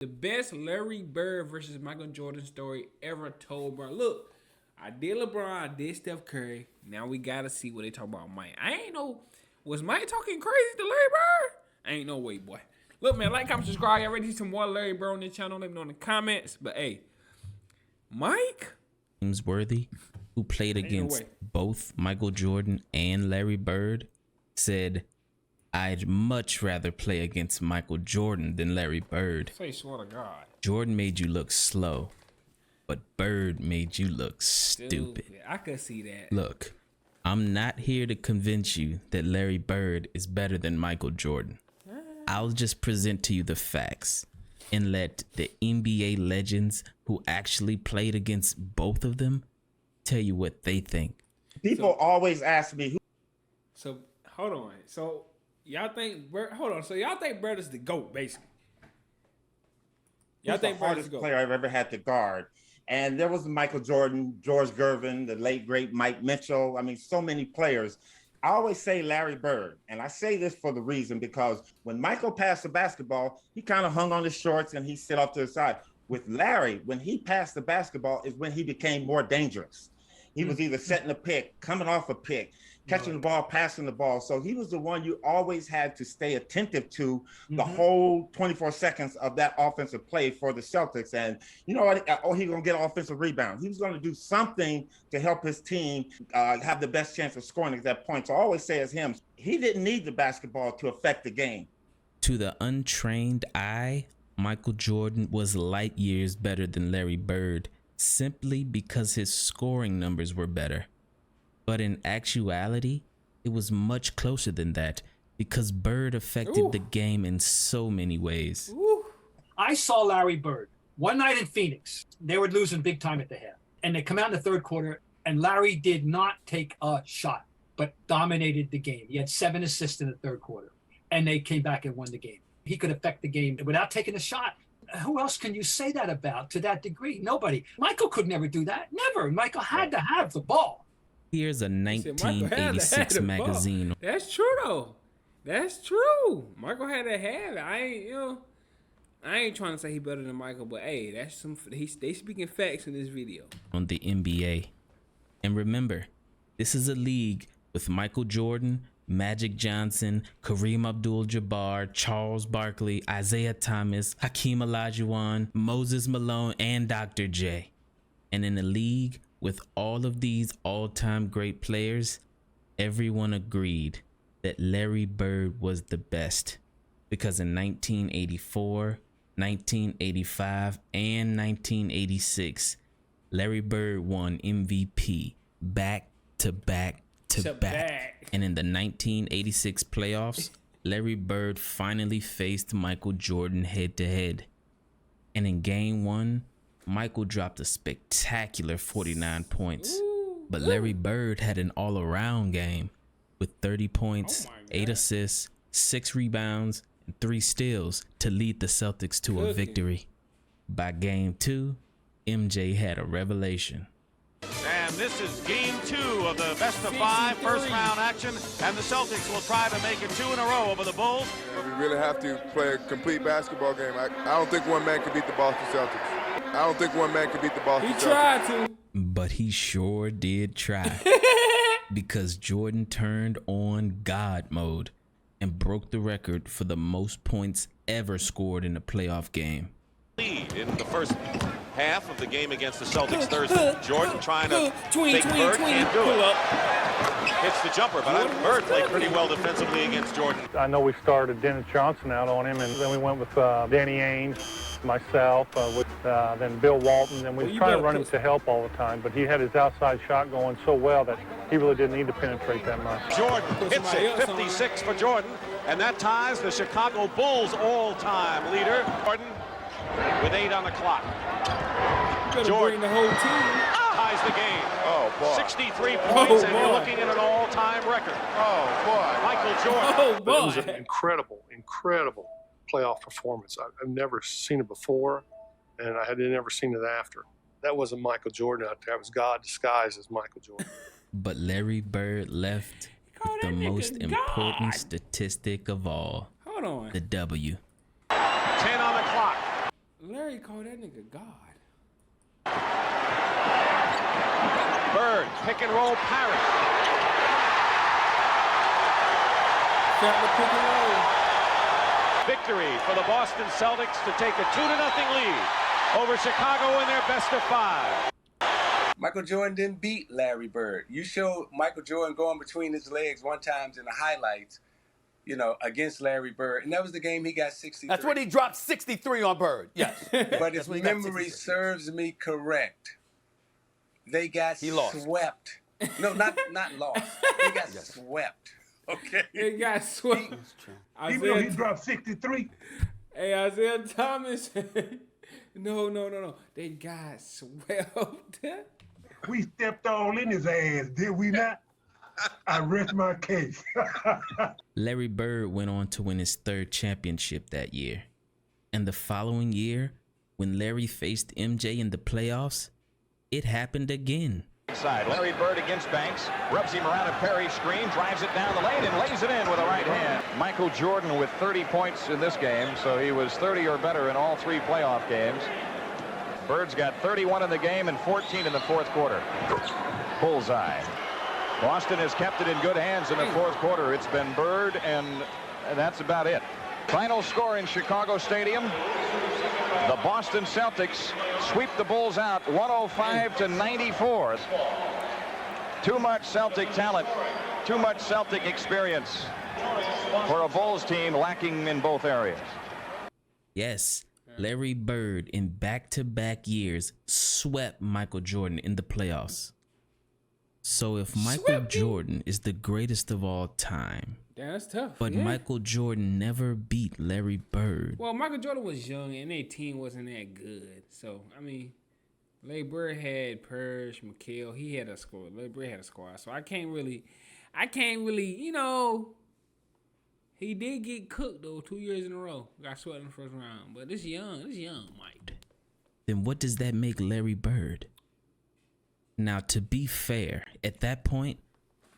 The best Larry Bird versus Michael Jordan story ever told, bro. Look, I did LeBron, I did Steph Curry. Now we gotta see what they talk about Mike. I ain't know, was Mike talking crazy to Larry Bird? Ain't no way, boy. Look, man, like, comment, subscribe. Y'all ready to see some more Larry Bird on this channel? Let me know in the comments. But hey, Mike Worthy, who played against both Michael Jordan and Larry Bird, said, "I'd much rather play against Michael Jordan than Larry Bird. Say, swear to God. Jordan made you look slow, but Bird made you look stupid." I could see that. Look, I'm not here to convince you that Larry Bird is better than Michael Jordan. I'll just present to you the facts and let the NBA legends who actually played against both of them tell you what they think. People always ask me who. So hold on. So y'all think So y'all think Bird is the GOAT, basically? Y'all think the hardest player I've ever had to guard? And there was Michael Jordan, George Gervin, the late great Mike Mitchell. I mean, so many players. I always say Larry Bird, and I say this for the reason because when Michael passed the basketball, he kind of hung on his shorts and he sit off to the side. With Larry, when he passed the basketball is when he became more dangerous. He was either setting a pick, coming off a pick, catching the ball, passing the ball. So he was the one you always had to stay attentive to the whole 24 seconds of that offensive play for the Celtics. And you know what? Oh, he's going to get an offensive rebound. He was going to do something to help his team have the best chance of scoring at that point. So I always say as him, he didn't need the basketball to affect the game. To the untrained eye, Michael Jordan was light years better than Larry Bird, simply because his scoring numbers were better. But in actuality, it was much closer than that because Bird affected the game in so many ways. I saw Larry Bird one night in Phoenix. They were losing big time at the half. And they come out in the third quarter, and Larry did not take a shot, but dominated the game. He had 7 assists in the third quarter, and they came back and won the game. He could affect the game without taking a shot. Who else can you say that about to that degree? Nobody. Michael could never do that. Never. Michael had to have the ball. Here's a 1986 magazine. That's true, though. That's true. Michael had to have it. I ain't trying to say he better than Michael, but hey, that's they speaking facts in this video. On the NBA. And remember, this is a league with Michael Jordan, Magic Johnson, Kareem Abdul-Jabbar, Charles Barkley, Isaiah Thomas, Hakeem Olajuwon, Moses Malone, and Dr. J. And in a league with all of these all-time great players, everyone agreed that Larry Bird was the best because in 1984, 1985, and 1986, Larry Bird won MVP back to back to back. And in the 1986 playoffs, Larry Bird finally faced Michael Jordan head to head. And in game 1, Michael dropped a spectacular 49 points, but Larry Bird had an all-around game with 30 points, 8 assists, 6 rebounds, and 3 steals to lead the Celtics to a victory. By game 2, MJ had a revelation. And this is game 2 of the best-of-5 first-round action, and the Celtics will try to make it 2 in a row over the Bulls. We really have to play a complete basketball game. I don't think one man can beat the Boston Celtics. I don't think one man can beat the Boston Celtics. He tried to. But he sure did try. Because Jordan turned on God mode and broke the record for the most points ever scored in a playoff game. Lead in the first half of the game against the Celtics Thursday. Jordan trying to fake Bird, can't do it. Hits the jumper, but Bird played pretty well defensively against Jordan. I know we started Dennis Johnson out on him, and then we went with Danny Ainge, myself, then Bill Walton, and we were trying to run him to help all the time, but he had his outside shot going so well that he really didn't need to penetrate that much. Jordan hits it, 56 for Jordan, and that ties the Chicago Bulls all-time leader. Jordan with 8 on the clock. Jordan, the whole team, ties the game. Oh, boy. 63 points, and you're looking at an all-time record. Oh, boy. Michael Jordan. It was an incredible playoff performance. I've never seen it before, and I had never seen it after. That wasn't Michael Jordan out there. It was God disguised as Michael Jordan. But Larry Bird left with the most important statistic of all. Hold on. The W. 10 on the clock. call that nigga God. Bird, pick and roll parry. Felt the pick and roll. Victory for the Boston Celtics to take a 2-0 lead over Chicago in their best of 5. Michael Jordan didn't beat Larry Bird. You showed Michael Jordan going between his legs one time in the highlights, you know, against Larry Bird. And that was the game he got 63. That's when he dropped 63 on Bird. Yes. But if memory serves me correct, they got swept. No, not lost. They got swept. Okay. They got swept. Even though he dropped 63. Hey, Isaiah Thomas. No. They got swept. We stepped all in his ass, did we not? I rest my case. Larry Bird went on to win his 3rd championship that year. And the following year, when Larry faced MJ in the playoffs, it happened again. Side. Larry Bird against Banks, rubs him around a Perry screen, drives it down the lane, and lays it in with a right hand. Michael Jordan with 30 points in this game, so he was 30 or better in all 3 playoff games. Bird's got 31 in the game and 14 in the 4th quarter. Bullseye. Boston has kept it in good hands in the 4th quarter. It's been Bird, and that's about it. Final score in Chicago Stadium. The Boston Celtics sweep the Bulls out 105-94. Too much Celtic talent, too much Celtic experience for a Bulls team lacking in both areas. Yes, Larry Bird in back-to-back years swept Michael Jordan in the playoffs. So if Michael Jordan is the greatest of all time, damn, that's tough. but Michael Jordan never beat Larry Bird. Well, Michael Jordan was young and their team wasn't that good. So, I mean, Larry Bird had Purge, McHale. He had a squad. Larry Bird had a squad. So I can't really, you know, he did get cooked, though, 2 years in a row. Got swept in the first round. But it's young, Mike. Then what does that make Larry Bird? Now, to be fair, at that point,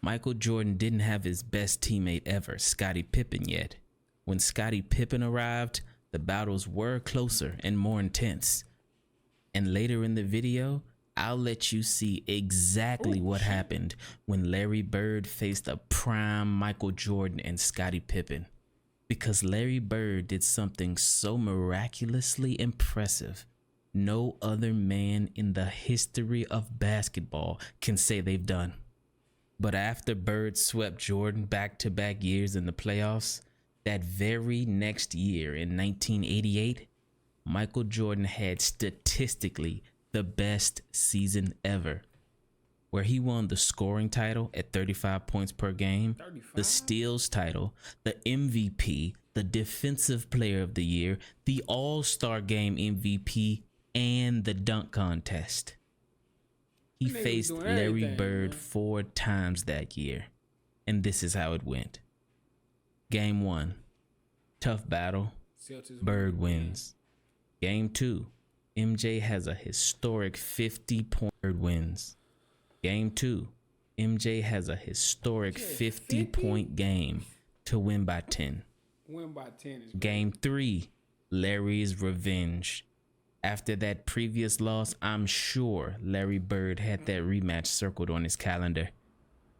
Michael Jordan didn't have his best teammate ever, Scottie Pippen, yet. When Scottie Pippen arrived, the battles were closer and more intense. And later in the video, I'll let you see exactly what happened when Larry Bird faced a prime Michael Jordan and Scottie Pippen. Because Larry Bird did something so miraculously impressive, no other man in the history of basketball can say they've done. But after Bird swept Jordan back-to-back years in the playoffs, that very next year in 1988, Michael Jordan had statistically the best season ever, where he won the scoring title at 35 points per game, 35? The steals title, the MVP, the defensive player of the year, the All-Star Game MVP, and the dunk contest. He faced Larry Bird 4 times that year, and this is how it went. Game 1, tough battle, Bird wins. Game 2, MJ has a historic 50-point. Bird wins. Game 2, MJ has a historic 50-point game to win by 10. Win by 10 is Game 3, Larry's revenge. After that previous loss, I'm sure Larry Bird had that rematch circled on his calendar,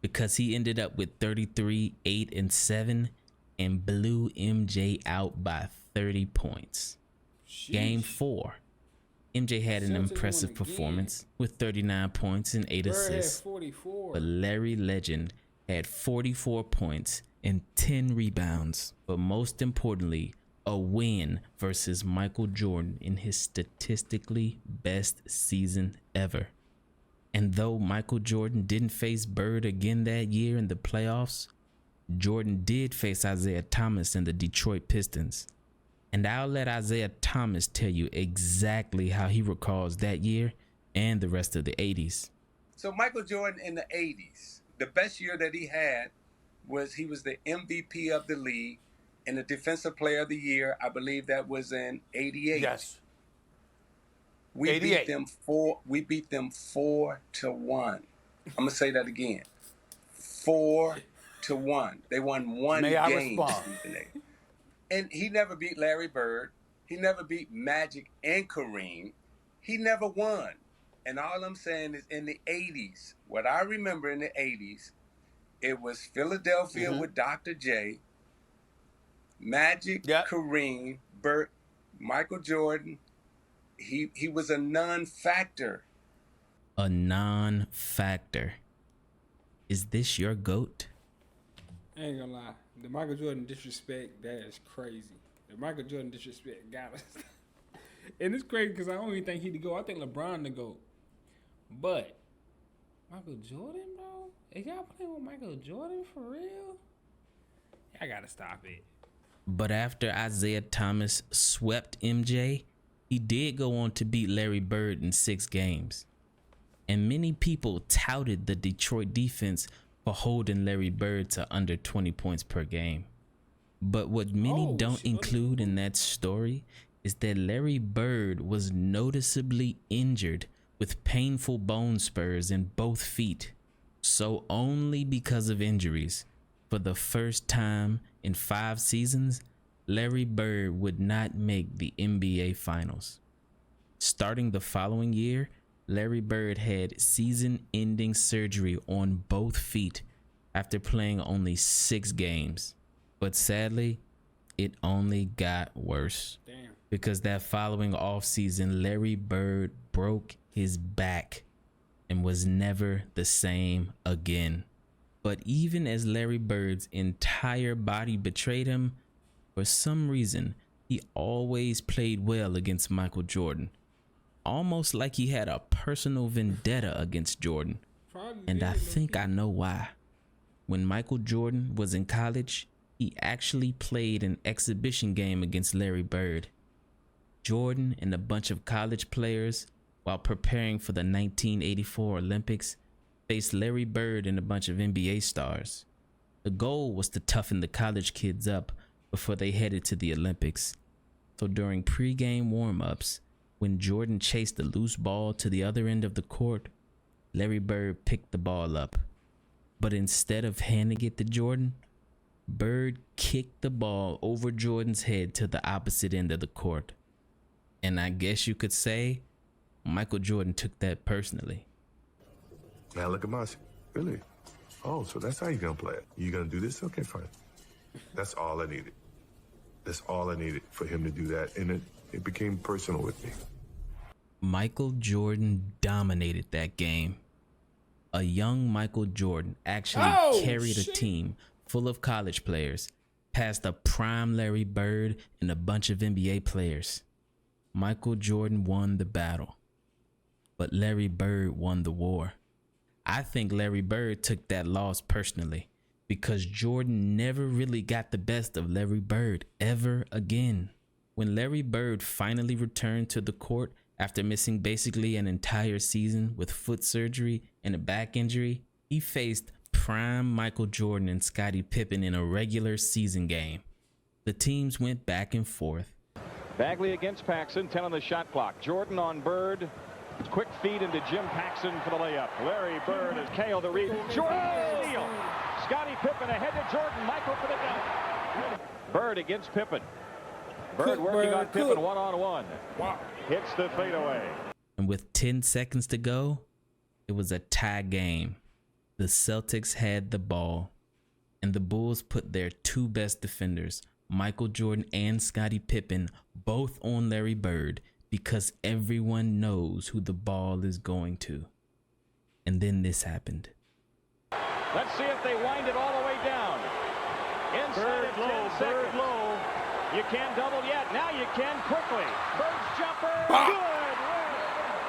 because he ended up with 33, 8, and 7 and blew MJ out by 30 points. Sheesh. Game 4, MJ had an impressive performance with 39 points and 8 assists, but Larry Legend had 44 points and 10 rebounds, but most importantly, a win versus Michael Jordan in his statistically best season ever. And though Michael Jordan didn't face Bird again that year in the playoffs, Jordan did face Isaiah Thomas and the Detroit Pistons. And I'll let Isaiah Thomas tell you exactly how he recalls that year and the rest of the 80s. So Michael Jordan in the 80s, the best year that he had was he was the MVP of the league and the defensive player of the year. I believe that was in 88. Yes. We 88. beat them 4-1. I'm gonna say that again. 4-1. They won one May game. I respond? And he never beat Larry Bird. He never beat Magic and Kareem. He never won. And all I'm saying is in the 80s, what I remember in the 80s, it was Philadelphia with Dr. J, Magic, Kareem, Bert, Michael Jordan. He was a non-factor. A non-factor. Is this your GOAT? I ain't gonna lie. The Michael Jordan disrespect, that is crazy. The Michael Jordan disrespect got us. And it's crazy because I don't even think he the GOAT. I think LeBron the GOAT. But Michael Jordan, bro? Is y'all playing with Michael Jordan for real? I gotta stop it. But after Isaiah Thomas swept MJ, he did go on to beat Larry Bird in 6 games. And many people touted the Detroit defense for holding Larry Bird to under 20 points per game. But what many don't include in that story is that Larry Bird was noticeably injured with painful bone spurs in both feet. So only because of injuries, for the first time in 5 seasons, Larry Bird would not make the NBA Finals. Starting the following year, Larry Bird had season-ending surgery on both feet after playing only 6 games. But sadly, it only got worse. Damn. Because that following offseason, Larry Bird broke his back and was never the same again. But even as Larry Bird's entire body betrayed him, for some reason, he always played well against Michael Jordan. Almost like he had a personal vendetta against Jordan. And I think I know why. When Michael Jordan was in college, he actually played an exhibition game against Larry Bird. Jordan and a bunch of college players, while preparing for the 1984 Olympics, faced Larry Bird and a bunch of NBA stars. The goal was to toughen the college kids up before they headed to the Olympics. So during pre-game warm-ups, when Jordan chased the loose ball to the other end of the court, Larry Bird picked the ball up. But instead of handing it to Jordan, Bird kicked the ball over Jordan's head to the opposite end of the court. And I guess you could say Michael Jordan took that personally. Now look at my, really? Oh, so that's how you're gonna play it. You gonna do this? Okay, fine. That's all I needed. That's all I needed for him to do that. And it became personal with me. Michael Jordan dominated that game. A young Michael Jordan actually carried a team full of college players past a prime Larry Bird and a bunch of NBA players. Michael Jordan won the battle, but Larry Bird won the war. I think Larry Bird took that loss personally because Jordan never really got the best of Larry Bird ever again. When Larry Bird finally returned to the court after missing basically an entire season with foot surgery and a back injury, he faced prime Michael Jordan and Scottie Pippen in a regular season game. The teams went back and forth. Bagley against Paxson, 10 on the shot clock. Jordan on Bird. Quick feed into Jim Paxson for the layup. Larry Bird has KO the read. Jordan steal. Scottie Pippen ahead to Jordan. Michael for the dunk. Bird against Pippen. Bird working on Pippen one-on-one. Wow. Hits the fadeaway. And with 10 seconds to go, it was a tie game. The Celtics had the ball, and the Bulls put their 2 best defenders, Michael Jordan and Scottie Pippen, both on Larry Bird because everyone knows who the ball is going to. And then this happened. Let's see if they wind it all the way down. Inside of 10 seconds. Bird low. You can't double yet. Now you can quickly. Bird's jumper. Good.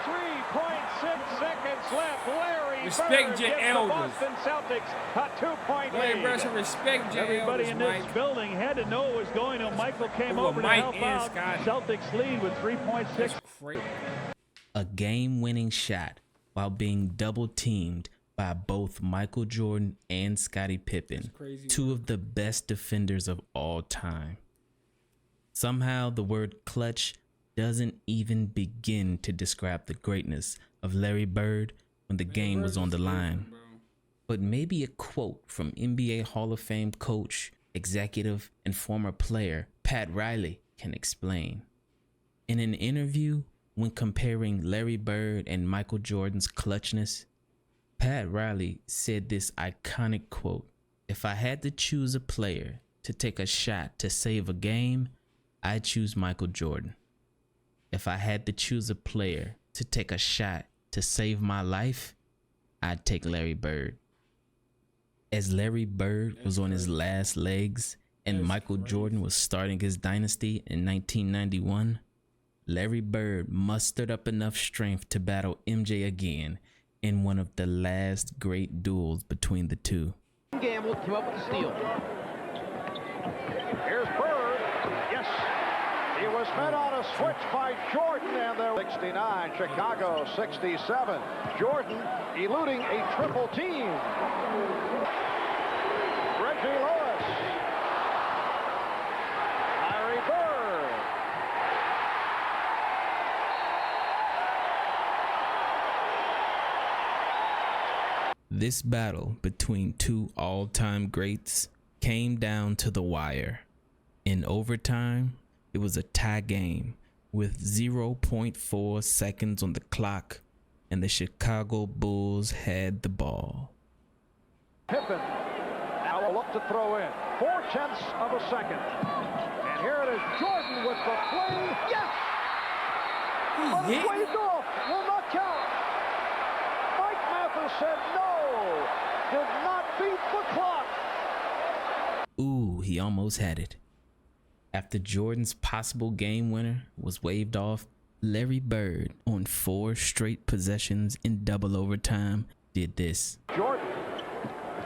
3.6 seconds left. Larry Respect Bird your gives elders. the Boston Celtics a 2-point Larry lead. Bird should respect your Everybody elders, in this Mike. building had to know it was going on. Michael came Over over to Mike help and out. Scotty. Celtics lead with 3.6. That's crazy. A game-winning shot while being double-teamed by both Michael Jordan and Scottie Pippen, crazy, 2 of the best defenders of all time. Somehow the word clutch doesn't even begin to describe the greatness of Larry Bird when the game was on the line. But maybe a quote from NBA Hall of Fame coach, executive, and former player Pat Riley can explain. In an interview, when comparing Larry Bird and Michael Jordan's clutchness, Pat Riley said this iconic quote, "If I had to choose a player to take a shot to save a game, I'd choose Michael Jordan. If I had to choose a player to take a shot to save my life, I'd take Larry Bird." As Larry Bird was on his last legs and Michael Jordan was starting his dynasty in 1991, Larry Bird mustered up enough strength to battle MJ again in one of the last great duels between the two. Gamble came up with the steal. Here's Bird. Yes. He was met on a switch by Jordan, and there 69, Chicago 67. Jordan eluding a triple team. Reggie Lewis. Larry Bird. This battle between two all-time greats came down to the wire. In overtime, it was a tie game with 0.4 seconds on the clock, and the Chicago Bulls had the ball. Pippen now will look to throw in. 0.4 of a second. And here it is, Jordan with the play. Yes! But it's waved off. Will not count. Mike Mathis said no. Did not beat the clock. Ooh, he almost had it. After Jordan's possible game winner was waved off, Larry Bird, on 4 straight possessions in double overtime, did this. Jordan.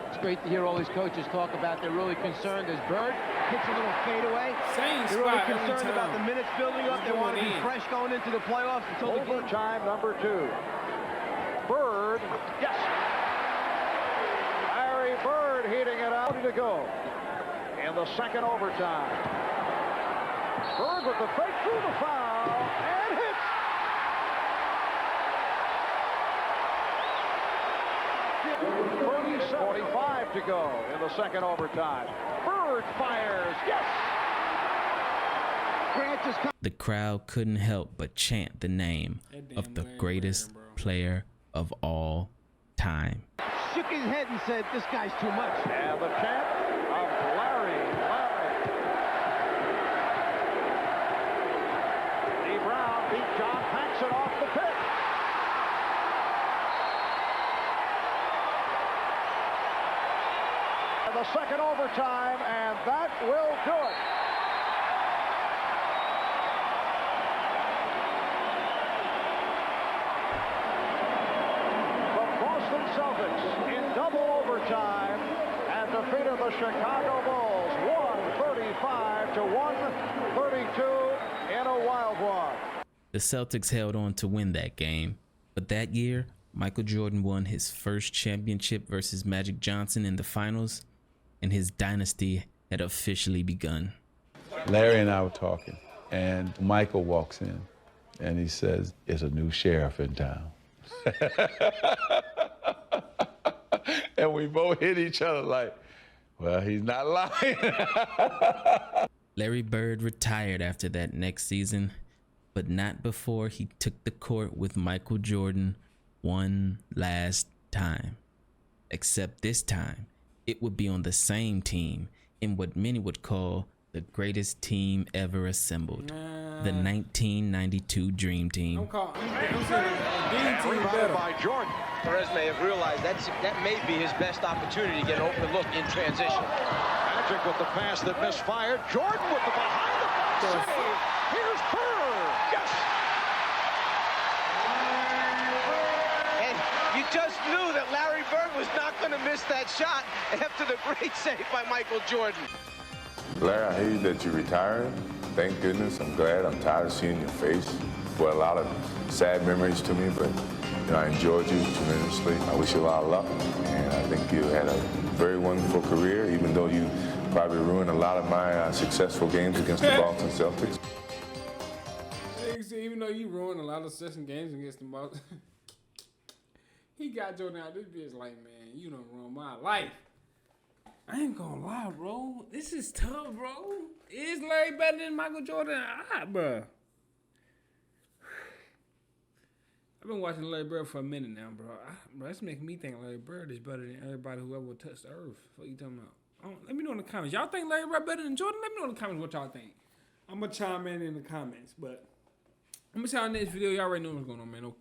It's great to hear all these coaches talk about they're really concerned as Bird hits a little fadeaway. They're really concerned about the minutes building up. They want to be fresh going into the playoffs until the game. Overtime number 2. Bird. Yes. Larry Bird heating it out. Ready to go in the second overtime. Bird with the fake through the foul and hits. Bird 45 to go in the second overtime. Bird fires. Yes. The crowd couldn't help but chant the name of the greatest player of all time. Shook his head and said, "This guy's too much." And the chant of Larry. Lee Brown beat John Paxson off the pitch. And the second overtime, and that will do it. Celtics in double overtime and defeated the Chicago Bulls 135 to 132 in a wild one. The Celtics held on to win that game, but that year, Michael Jordan won his first championship versus Magic Johnson in the finals, and his dynasty had officially begun. Larry and I were talking, and Michael walks in, and he says, "There's a new sheriff in town." And we both hit each other like, well, he's not lying. Larry Bird retired after that next season, but not before he took the court with Michael Jordan one last time. Except this time, it would be on the same team in what many would call the greatest team ever assembled. The 1992 Dream Team. Rebounded by Jordan. Perez may have realized that may be his best opportunity to get an open look in transition. Magic with the pass that misfired. Jordan with the behind the back save. Here's Bird. Yes. And you just knew that Larry Bird was not going to miss that shot after the great save by Michael Jordan. Larry, I hear that you're retiring. Thank goodness. I'm glad. I'm tired of seeing your face. Brought a lot of sad memories to me, but I enjoyed you tremendously. I wish you a lot of luck, and I think you had a very wonderful career, even though you probably ruined a lot of my successful games against the Boston Celtics. Even though you ruined a lot of successful games against the Boston, he got Jordan out. This bitch like, man, you done ruined my life. I ain't gonna lie, bro. This is tough, bro. Is Larry better than Michael Jordan? Bro. I've been watching Larry Bird for a minute now, bro. Bro, that's making me think Larry Bird is better than everybody who ever touched the earth. What you talking about? Let me know in the comments. Y'all think Larry Bird better than Jordan? Let me know in the comments what y'all think. I'm going to chime in the comments, but I'm going to see y'all in the next video. Y'all already know what's going on, man. Okay.